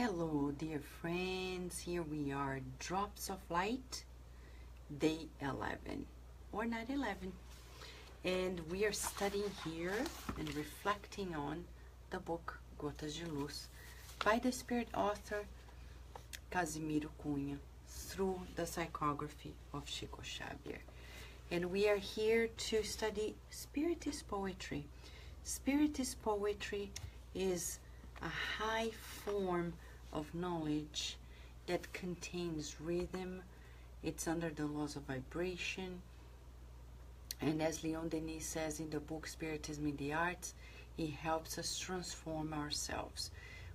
Hello, dear friends. Here we are, Drops of Light, day 11, or night 11. And we are studying here and reflecting on the book Gotas de Luz by the spirit author Casimiro Cunha through the psychography of Xavier. And we are here to study Spiritist poetry. Spiritist poetry is a high form of knowledge that contains rhythm. It's under the laws of vibration. And as Leon Denis says in the book Spiritism in the Arts, he helps us transform ourselves.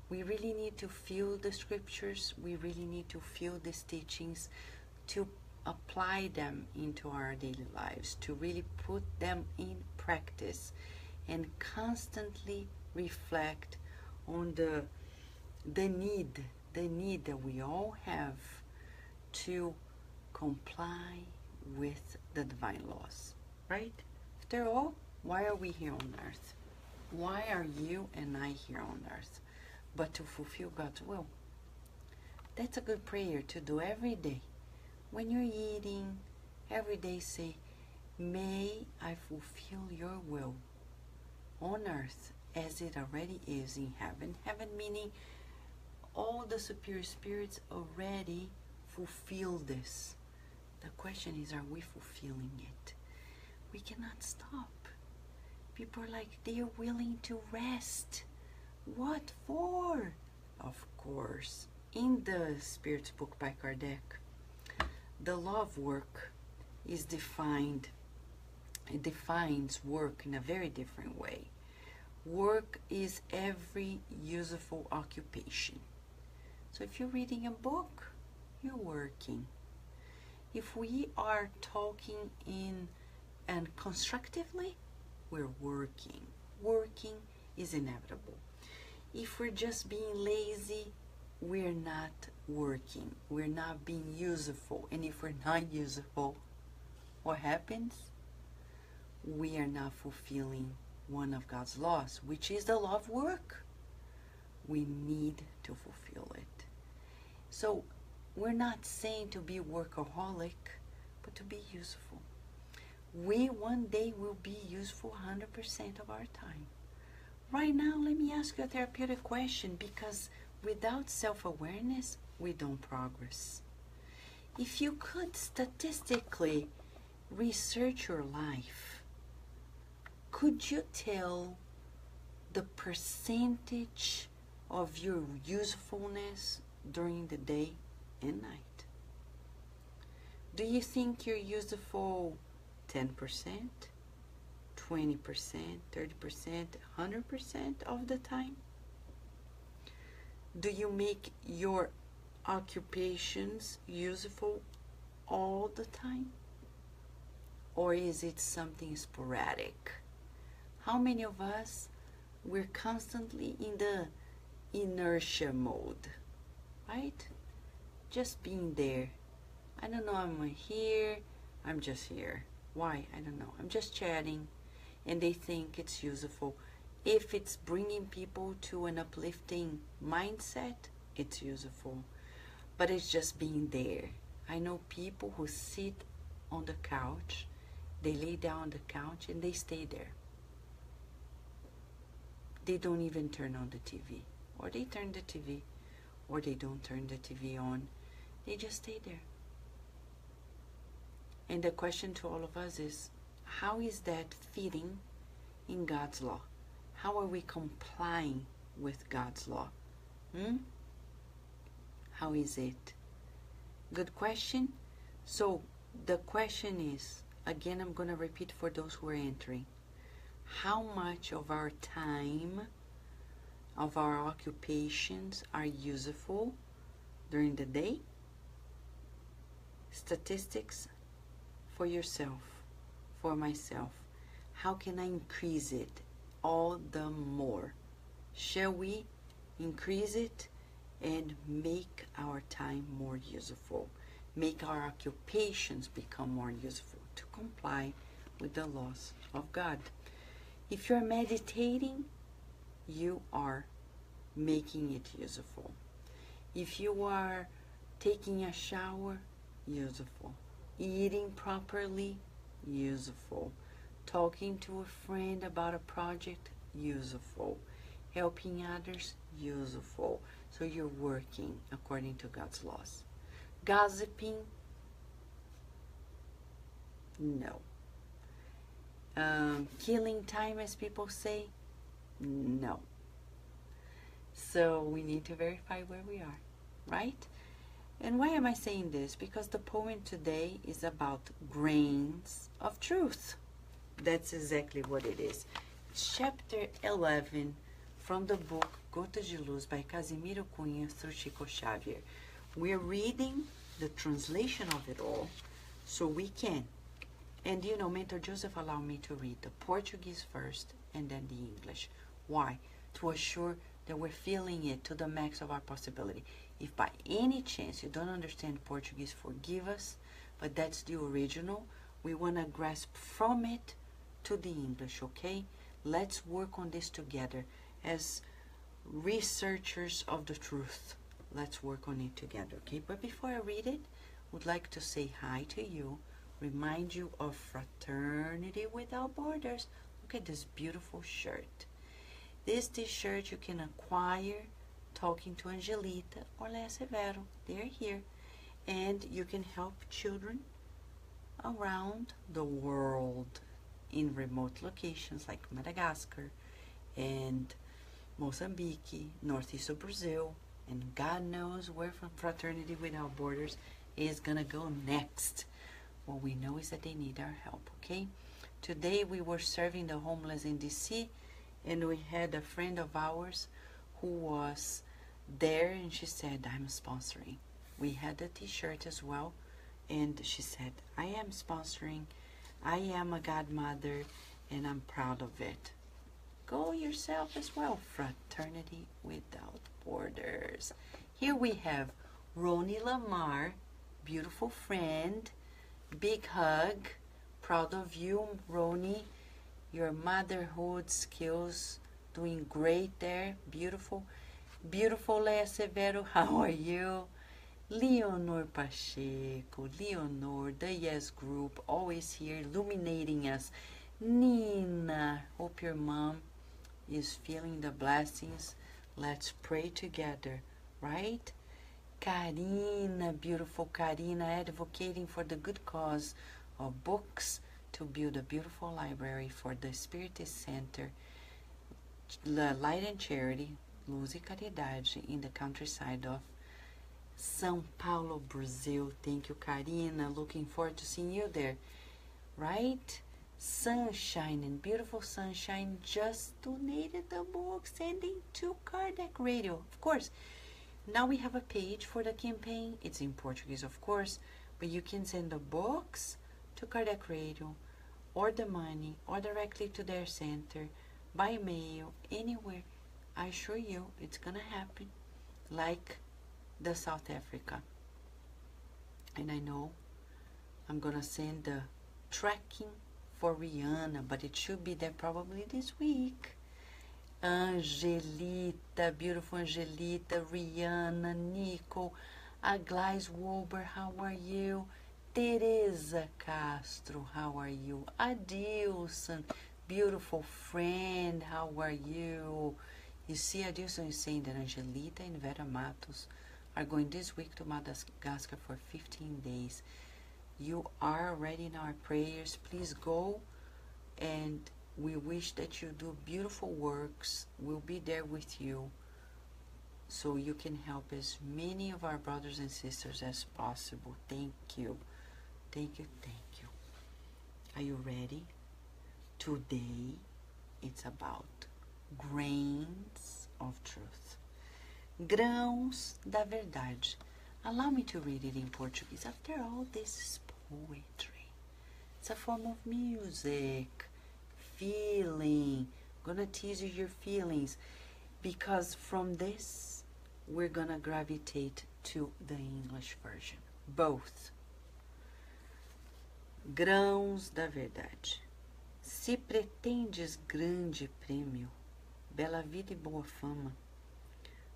We really need to feel the scriptures. We really need to feel these teachings to apply them into our daily lives, to really put them in practice and constantly reflect on the need that we all have to comply with the divine laws, right? After all, why are we here on earth? Why are you and I here on earth? But to fulfill God's will. That's a good prayer to do every day. When you're eating, every day say, may I fulfill your will on earth as it already is in heaven. Heaven meaning all the superior spirits already fulfill this. The question is, are we fulfilling it? We cannot stop. People are like, they are willing to rest. What for? Of course, in the Spirit's book by Kardec, the law of work is defined. It defines work in a very different way. Work is every useful occupation. So if you're reading a book, you're working. If we are talking in and constructively, we're working. Working is inevitable. If we're just being lazy, we're not working. We're not being useful. And if we're not useful, what happens? We are not fulfilling one of God's laws, which is the law of work. We need to fulfill it. So we're not saying to be workaholic, but to be useful. We one day will be useful 100% of our time. Right now, let me ask you a therapeutic question, because without self-awareness, we don't progress. If you could statistically research your life, could you tell the percentage of your usefulness during the day and night? Do you think you're useful 10%, 20%, 30%, 100% of the time? Do you make your occupations useful all the time? Or is it something sporadic? How many of us, we're constantly in the inertia mode, right? Just being there. I don't know, I'm here, I'm just here. Why? I don't know. I'm just chatting, and they think it's useful. If it's bringing people to an uplifting mindset, it's useful. But it's just being there. I know people who sit on the couch, they lay down on the couch and they stay there. They don't even turn on the TV. Or they turn the TV, or they don't turn the TV on. They just stay there. And the question to all of us is, how is that fitting in God's law? How are we complying with God's law? How is it? Good question. So the question is, again, I'm going to repeat for those who are entering. How much of our time, of our occupations are useful during the day? Statistics for yourself, for myself. How can I increase it all the more? Shall we increase it and make our time more useful? Make our occupations become more useful to comply with the laws of God. If you're meditating, you are making it useful. If you are taking a shower, useful. Eating properly, useful. Talking to a friend about a project, useful. Helping others, useful. So you're working according to God's laws. Gossiping, no. Killing time, as people say, no. So we need to verify where we are, right? And why am I saying this? Because the poem today is about grains of truth. That's exactly what it is. It's chapter 11 from the book Gotas de Luz by Casimiro Cunha through Xavier. We're reading the translation of it all so we can. And you know, Mentor Joseph allowed me to read the Portuguese first and then the English. Why? To assure that we're feeling it to the max of our possibility. If by any chance you don't understand Portuguese, forgive us, but that's the original. We want to grasp from it to the English, okay? Let's work on this together as researchers of the truth. Let's work on it together, okay? But before I read it, I would like to say hi to you, remind you of Fraternity Without Borders. Look at this beautiful shirt. This t-shirt you can acquire talking to Angelita or Lea Severo. They're here. And you can help children around the world in remote locations like Madagascar and Mozambique, northeast of Brazil, and God knows where from Fraternity Without Borders is gonna go next. What we know is that they need our help, okay? Today we were serving the homeless in DC, and we had a friend of ours who was there, and she said, I'm sponsoring. We had a t-shirt as well, and she said, I am sponsoring, I am a godmother, and I'm proud of it. Go yourself as well. Fraternity Without Borders. Here we have Roni Lamar, beautiful friend, big hug, proud of you, Roni. Your motherhood skills, doing great there, beautiful. Beautiful Lea Severo, how are you? Leonor Pacheco, Leonor, the Yes Group, always here, illuminating us. Nina, hope your mom is feeling the blessings. Let's pray together, right? Karina, beautiful Karina, advocating for the good cause of books to build a beautiful library for the Spiritist Center, Light and Charity, Luz e Caridade, in the countryside of São Paulo, Brazil. Thank you, Karina. Looking forward to seeing you there, right? Sunshine and beautiful Sunshine just donated the book, sending to Kardec Radio. Of course, now we have a page for the campaign. It's in Portuguese, of course, but you can send the books to Kardec Radio, or the money, or directly to their center, by mail, anywhere. I assure you, it's gonna happen, like the South Africa. And I know I'm gonna send the tracking for Rihanna, but it should be there probably this week. Angelita, beautiful Angelita, Rihanna, Nico, Aglais Wolber, how are you? Teresa Castro, how are you? Adilson, beautiful friend, how are you? You see, Adilson is saying that Angelita and Vera Matos are going this week to Madagascar for 15 days. You are already in our prayers. Please go, and we wish that you do beautiful works. We'll be there with you so you can help as many of our brothers and sisters as possible. Thank you. Thank you, thank you. Are you ready? Today, it's about grains of truth. Grãos da verdade. Allow me to read it in Portuguese. After all, this is poetry. It's a form of music, feeling. I'm gonna tease you your feelings, because from this, we're gonna gravitate to the English version. Both. Grãos da verdade. Se pretendes grande prêmio, bela vida e boa fama,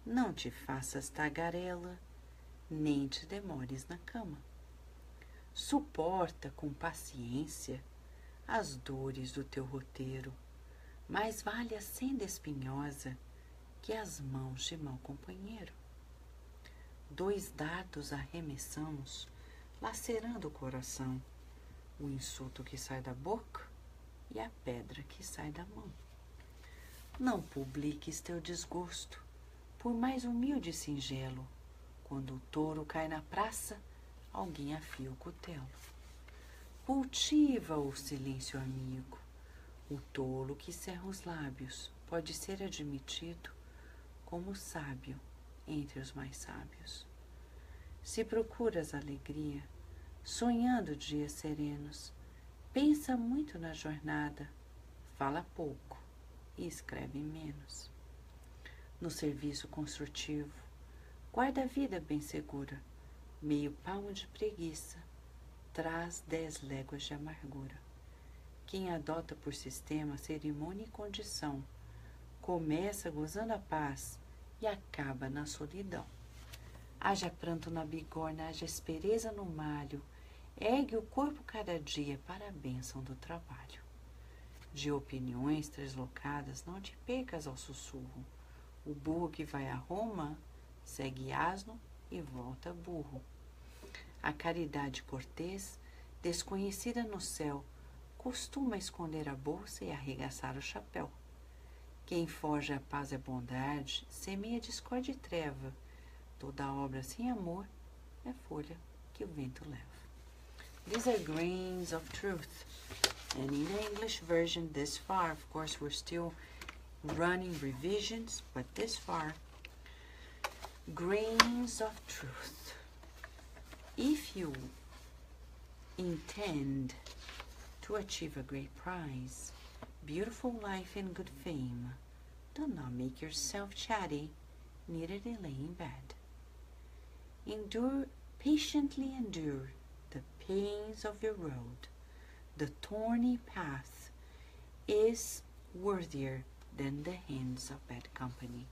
Não te faças tagarela, nem te demores na cama. Suporta com paciência as dores do teu roteiro. Mais vale a senda espinhosa que as mãos de mau companheiro. 2 dardos arremessamos, lacerando o coração, o insulto que sai da boca e a pedra que sai da mão. Não publiques teu desgosto, por mais humilde e singelo. Quando o touro cai na praça, alguém afia o cutelo. Cultiva o silêncio amigo. O tolo que cerra os lábios pode ser admitido como sábio entre os mais sábios. Se procuras alegria, sonhando dias serenos, pensa muito na jornada, fala pouco e escreve menos. No serviço construtivo, guarda a vida bem segura, meio palmo de preguiça traz 10 léguas de amargura. Quem adota por sistema cerimônia e condição, começa gozando a paz e acaba na solidão. Haja pranto na bigorna, haja aspereza no malho, ergue o corpo cada dia para a bênção do trabalho. De opiniões translocadas, não te percas ao sussurro. O burro que vai a Roma segue asno e volta burro. A caridade cortês, desconhecida no céu, costuma esconder a bolsa e arregaçar o chapéu. Quem forja a paz e a bondade, semeia discórdia e treva. Toda obra sem amor é folha que o vento leva. These are grains of truth. And in the English version this far, of course, we're still running revisions, but this far, grains of truth. If you intend to achieve a great prize, beautiful life and good fame, do not make yourself chatty, neither delay in bed. Patiently endure the pains of your road. The thorny path is worthier than the hands of bad company.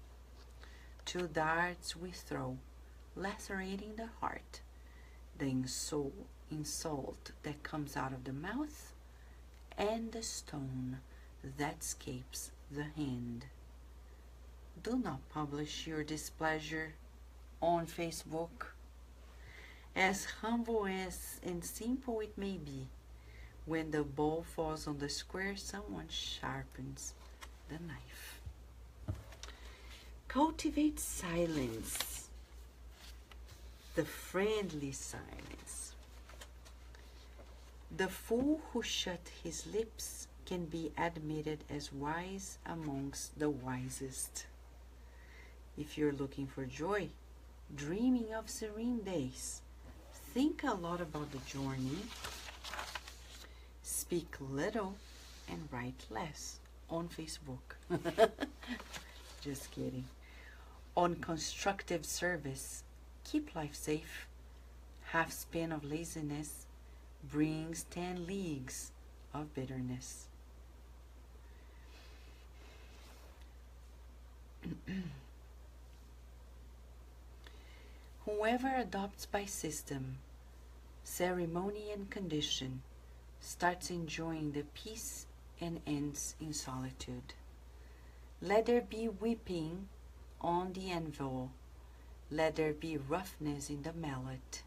2 darts we throw, lacerating the heart. The insult that comes out of the mouth, and the stone that escapes the hand. Do not publish your displeasure on Facebook. As humble as and simple it may be, when the ball falls on the square, someone sharpens the knife. Cultivate silence, the friendly silence. The fool who shut his lips can be admitted as wise amongst the wisest. If you're looking for joy, dreaming of serene days, think a lot about the journey, speak little, and write less on Facebook. Just kidding. On constructive service, keep life safe. Half span of laziness brings 10 leagues of bitterness. Whoever adopts by system, ceremony and condition starts enjoying the peace and ends in solitude. Let there be weeping on the anvil, let there be roughness in the mallet.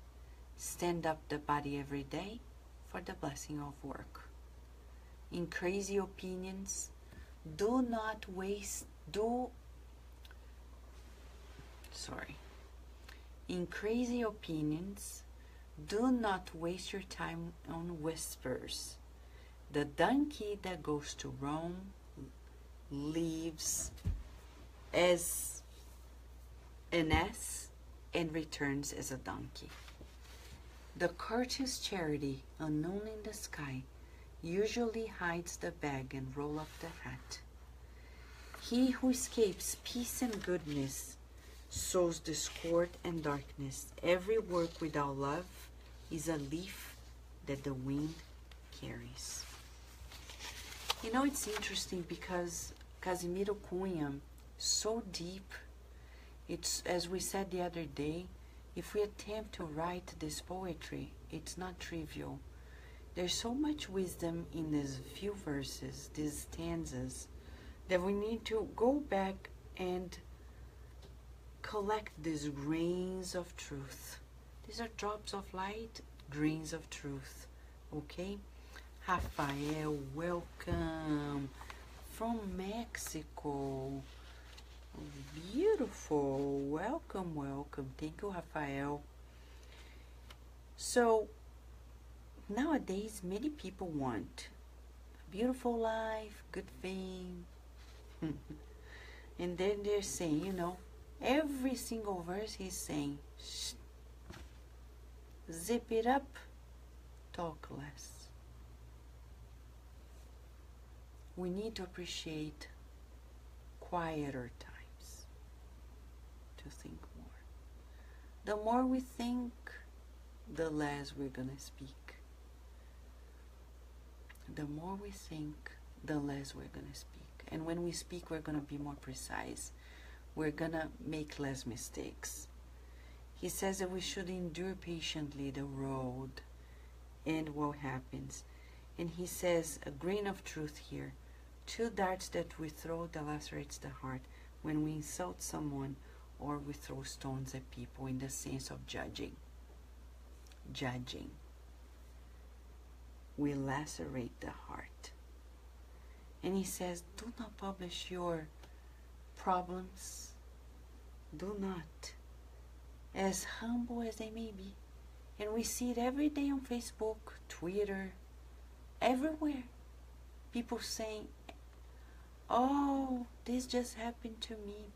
Stand up the body every day for the blessing of work. In crazy opinions, In crazy opinions, do not waste your time on whispers. The donkey that goes to Rome leaves as an ass and returns as a donkey. The courteous charity, unknown in the sky, usually hides the bag and rolls up the hat. He who escapes peace and goodness sows discord and darkness. Every work without love is a leaf that the wind carries. You know, it's interesting because Casimiro Cunha, so deep, It's, as we said the other day, if we attempt to write this poetry, it's not trivial. There's so much wisdom in these few verses, these stanzas, that we need to go back and collect these grains of truth. These are drops of light, grains of truth. Okay? Rafael, welcome from Mexico. Beautiful. Welcome, welcome. Thank you, Rafael. So, nowadays, many people want a beautiful life, good fame. And then they're saying, you know, every single verse he's saying, shh, zip it up, talk less. We need to appreciate quieter times to think more. The more we think, the less we're gonna speak. The more we think, the less we're gonna speak. And when we speak, we're gonna be more precise. We're gonna make less mistakes. He says that we should endure patiently the road and what happens. And he says a grain of truth here. 2 darts that we throw that lacerates the heart when we insult someone or we throw stones at people in the sense of judging. Judging. We lacerate the heart. And he says, do not publish your problems. Do not. As humble as they may be. And we see it every day on Facebook, Twitter, everywhere. People saying, oh, this just happened to me.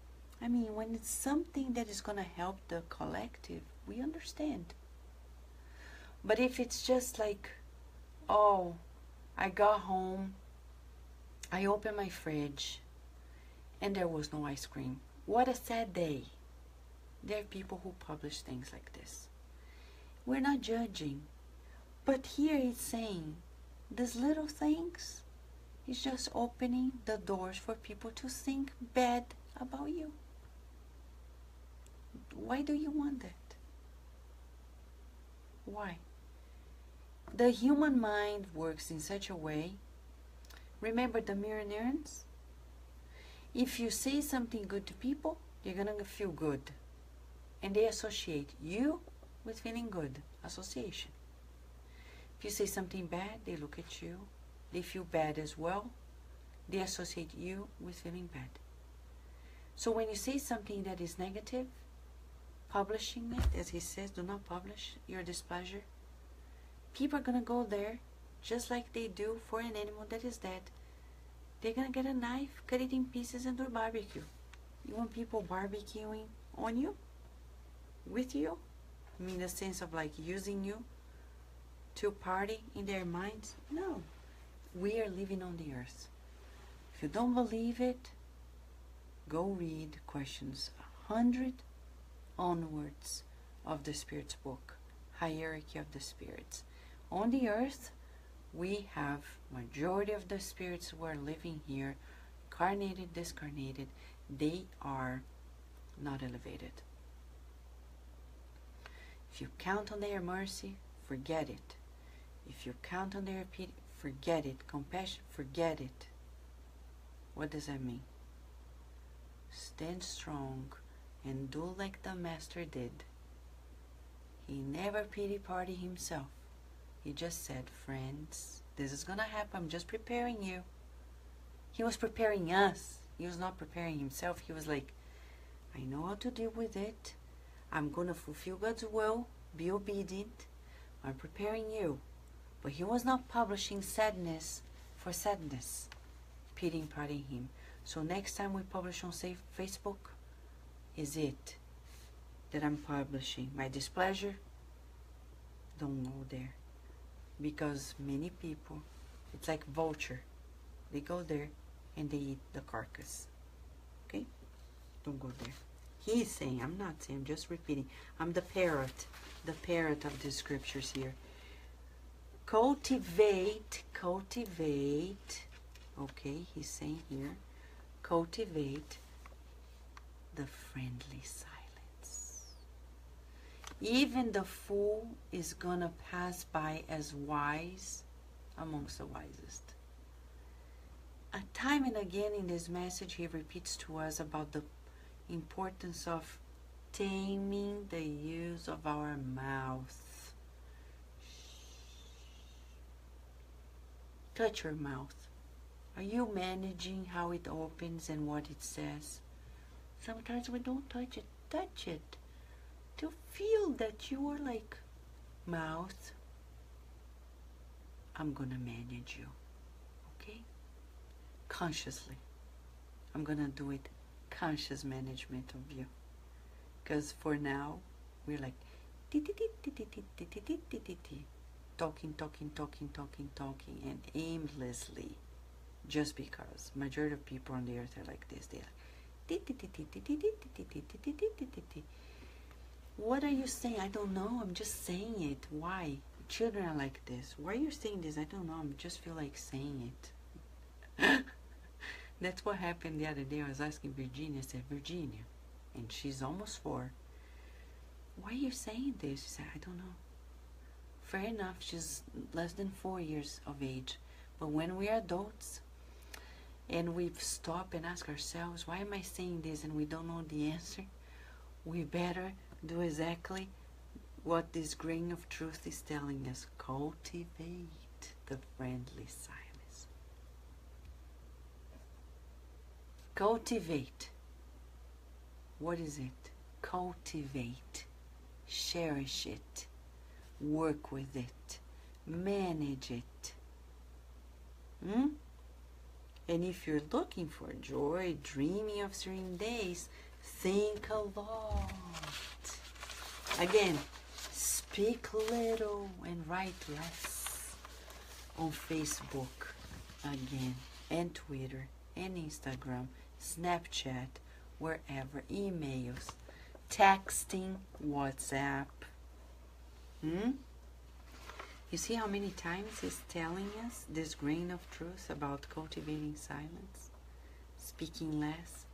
I mean, when it's something that is going to help the collective, we understand. But if it's just like, oh, I got home, I opened my fridge, and there was no ice cream. What a sad day. There are people who publish things like this. We're not judging. But here it's saying, these little things is just opening the doors for people to think bad about you. Why do you want that? Why? The human mind works in such a way. Remember the mirror neurons? If you say something good to people, you're going to feel good. And they associate you with feeling good. Association. If you say something bad, they look at you. They feel bad as well. They associate you with feeling bad. So when you say something that is negative, publishing it, as he says, do not publish your displeasure. People are going to go there just like they do for an animal that is dead. They're going to get a knife, cut it in pieces, and do a barbecue. You want people barbecuing on you? With you? I mean, the sense of like using you to party in their minds? No. We are living on the earth. If you don't believe it, go read questions 100 onwards of the Spirit's book, Hierarchy of the Spirits. On the earth, we have majority of the spirits who are living here, incarnated, discarnated. They are not elevated. If you count on their mercy, forget it. If you count on their pity, forget it. Compassion, forget it. What does that mean? Stand strong and do like the Master did. He never pity party himself. He just said, friends, this is going to happen. I'm just preparing you. He was preparing us. He was not preparing himself. He was like, I know how to deal with it. I'm going to fulfill God's will. Be obedient. I'm preparing you. But he was not publishing sadness for sadness. Pitying partying him. So next time we publish on Facebook, is it that I'm publishing my displeasure? Don't go there. Because many people, it's like vulture. They go there and they eat the carcass. Okay? Don't go there. He's saying, I'm not saying, I'm just repeating. I'm the parrot of the scriptures here. Cultivate. Okay, he's saying here, cultivate the friendly side. Even the fool is gonna pass by as wise amongst the wisest. Time and again in this message, he repeats to us about the importance of taming the use of our mouth. Touch your mouth. Are you managing how it opens and what it says? Sometimes we don't touch it. Touch it. To feel that you are like, mouth, I'm gonna manage you. Okay? Consciously. I'm gonna do it. Conscious management of you. Because for now, we're like, talking, and aimlessly. Just because. Majority of people on the earth are like this. They're like, what are you saying? I don't know. I'm just saying it. Why? Children are like this. Why are you saying this? I don't know. I just feel like saying it. That's what happened the other day. I was asking Virginia. I said, Virginia, and she's almost 4. Why are you saying this? She said, I don't know. Fair enough. She's less than 4 years of age. But when we are adults, and we stop and ask ourselves, why am I saying this, and we don't know the answer, we better do exactly what this grain of truth is telling us. Cultivate the friendly silence. Cultivate. What is it? Cultivate. Cherish it. Work with it. Manage it. And if you're looking for joy, dreaming of serene days, think a lot. Again, speak little and write less. On Facebook, again, and Twitter, and Instagram, Snapchat, wherever, emails, texting, WhatsApp. You see how many times he's telling us this grain of truth about cultivating silence, speaking less?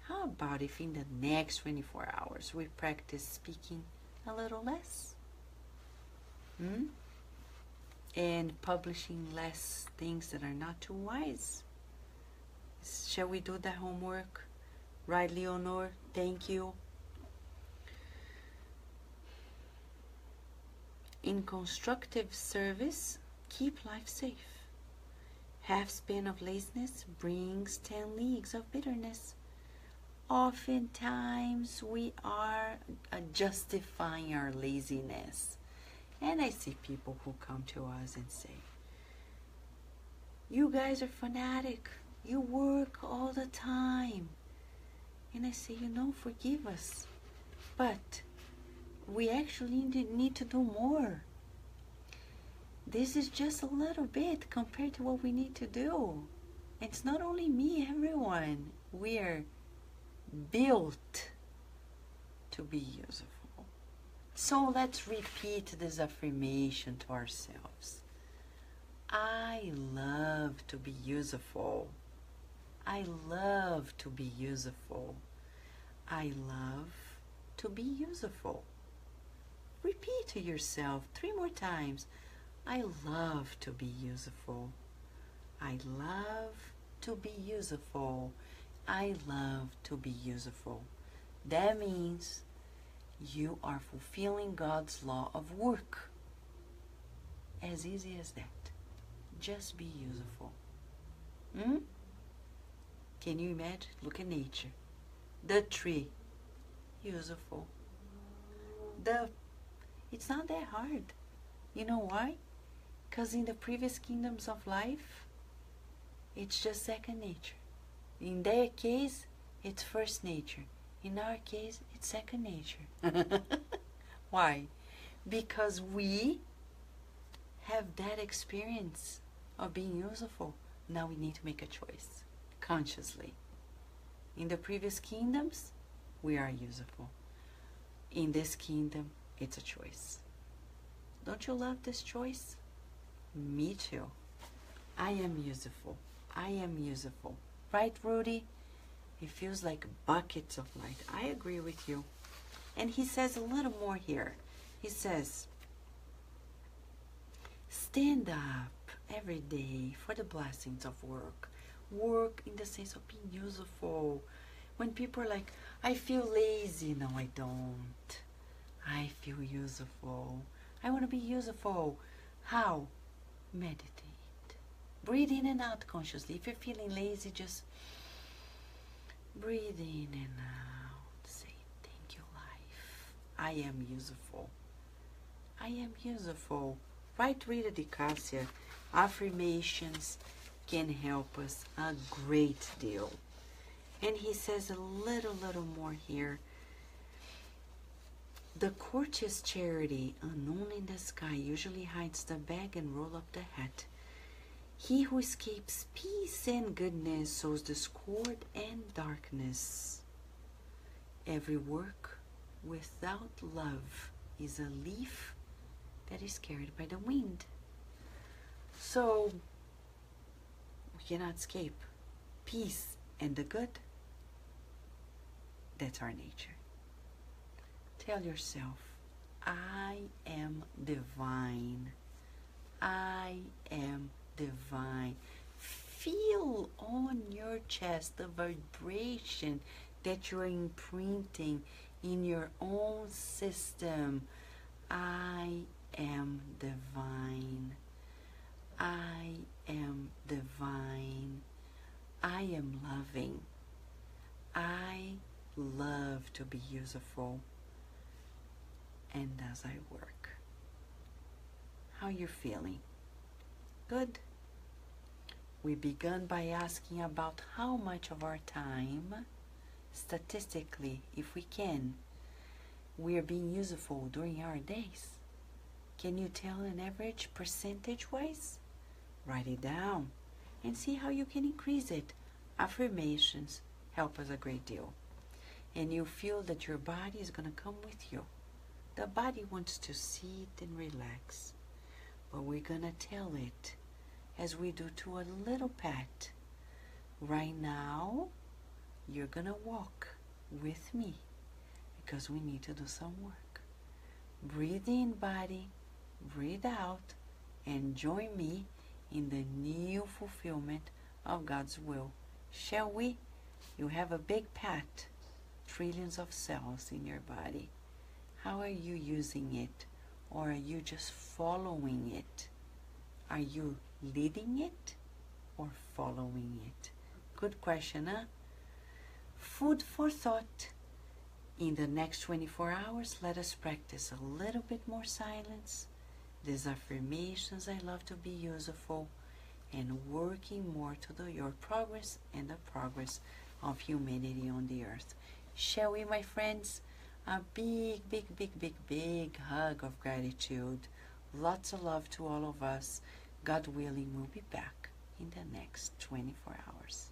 How about if in the next 24 hours we practice speaking a little less? And publishing less things that are not too wise? Shall we do that homework? Right, Leonor? Thank you. In constructive service, keep life safe. Half span of laziness brings 10 leagues of bitterness. Oftentimes we are justifying our laziness. And I see people who come to us and say, you guys are fanatic. You work all the time. And I say, forgive us. But we actually need to do more. This is just a little bit compared to what we need to do. It's not only me, everyone. We are built to be useful. So let's repeat this affirmation to ourselves. I love to be useful. I love to be useful. I love to be useful. Repeat to yourself 3 more times. I love to be useful. I love to be useful. I love to be useful. That means you are fulfilling God's law of work. As easy as that. Just be useful. Can you imagine? Look at nature. The tree, useful. It's not that hard. You know why? Because in the previous kingdoms of life, it's just second nature. In their case, it's first nature. In our case, it's second nature. Why? Because we have that experience of being useful. Now we need to make a choice, consciously. In the previous kingdoms, we are useful. In this kingdom, it's a choice. Don't you love this choice? Me too. I am useful. I am useful. Right, Rudy? It feels like buckets of light. I agree with you. And he says a little more here. He says, stand up every day for the blessings of work. Work in the sense of being useful. When people are like, I feel lazy. No, I don't. I feel useful. I want to be useful. How? Meditate. Breathe in and out consciously. If you're feeling lazy, just breathe in and out. Say, thank you, life. I am useful. I am useful. Right, Rita Di Cassia, affirmations can help us a great deal. And he says a little more here. The courteous charity, unknown in the sky, usually hides the bag and roll up the hat. He who escapes peace and goodness sows discord and darkness. Every work without love is a leaf that is carried by the wind. So, we cannot escape peace and the good. That's our nature. Tell yourself, I am divine. I am divine. Feel on your chest the vibration that you're imprinting in your own system. I am divine. I am divine. I am loving. I love to be useful. And as I work. How you're feeling? Good? We began by asking about how much of our time, statistically, if we can, we are being useful during our days. Can you tell an average percentage-wise? Write it down and see how you can increase it. Affirmations help us a great deal. And you feel that your body is going to come with you. The body wants to sit and relax. But we're going to tell it as we do to a little pet. Right now, you're going to walk with me because we need to do some work. Breathe in, body. Breathe out. And join me in the new fulfillment of God's will. Shall we? You have a big pet. Trillions of cells in your body. How are you using it? Or are you just following it? Are you leading it or following it? Good question, huh? Food for thought. In the next 24 hours, let us practice a little bit more silence. These affirmations, I love to be useful, and working more to your progress and the progress of humanity on the earth. Shall we, my friends? A big hug of gratitude. Lots of love to all of us. God willing, we'll be back in the next 24 hours.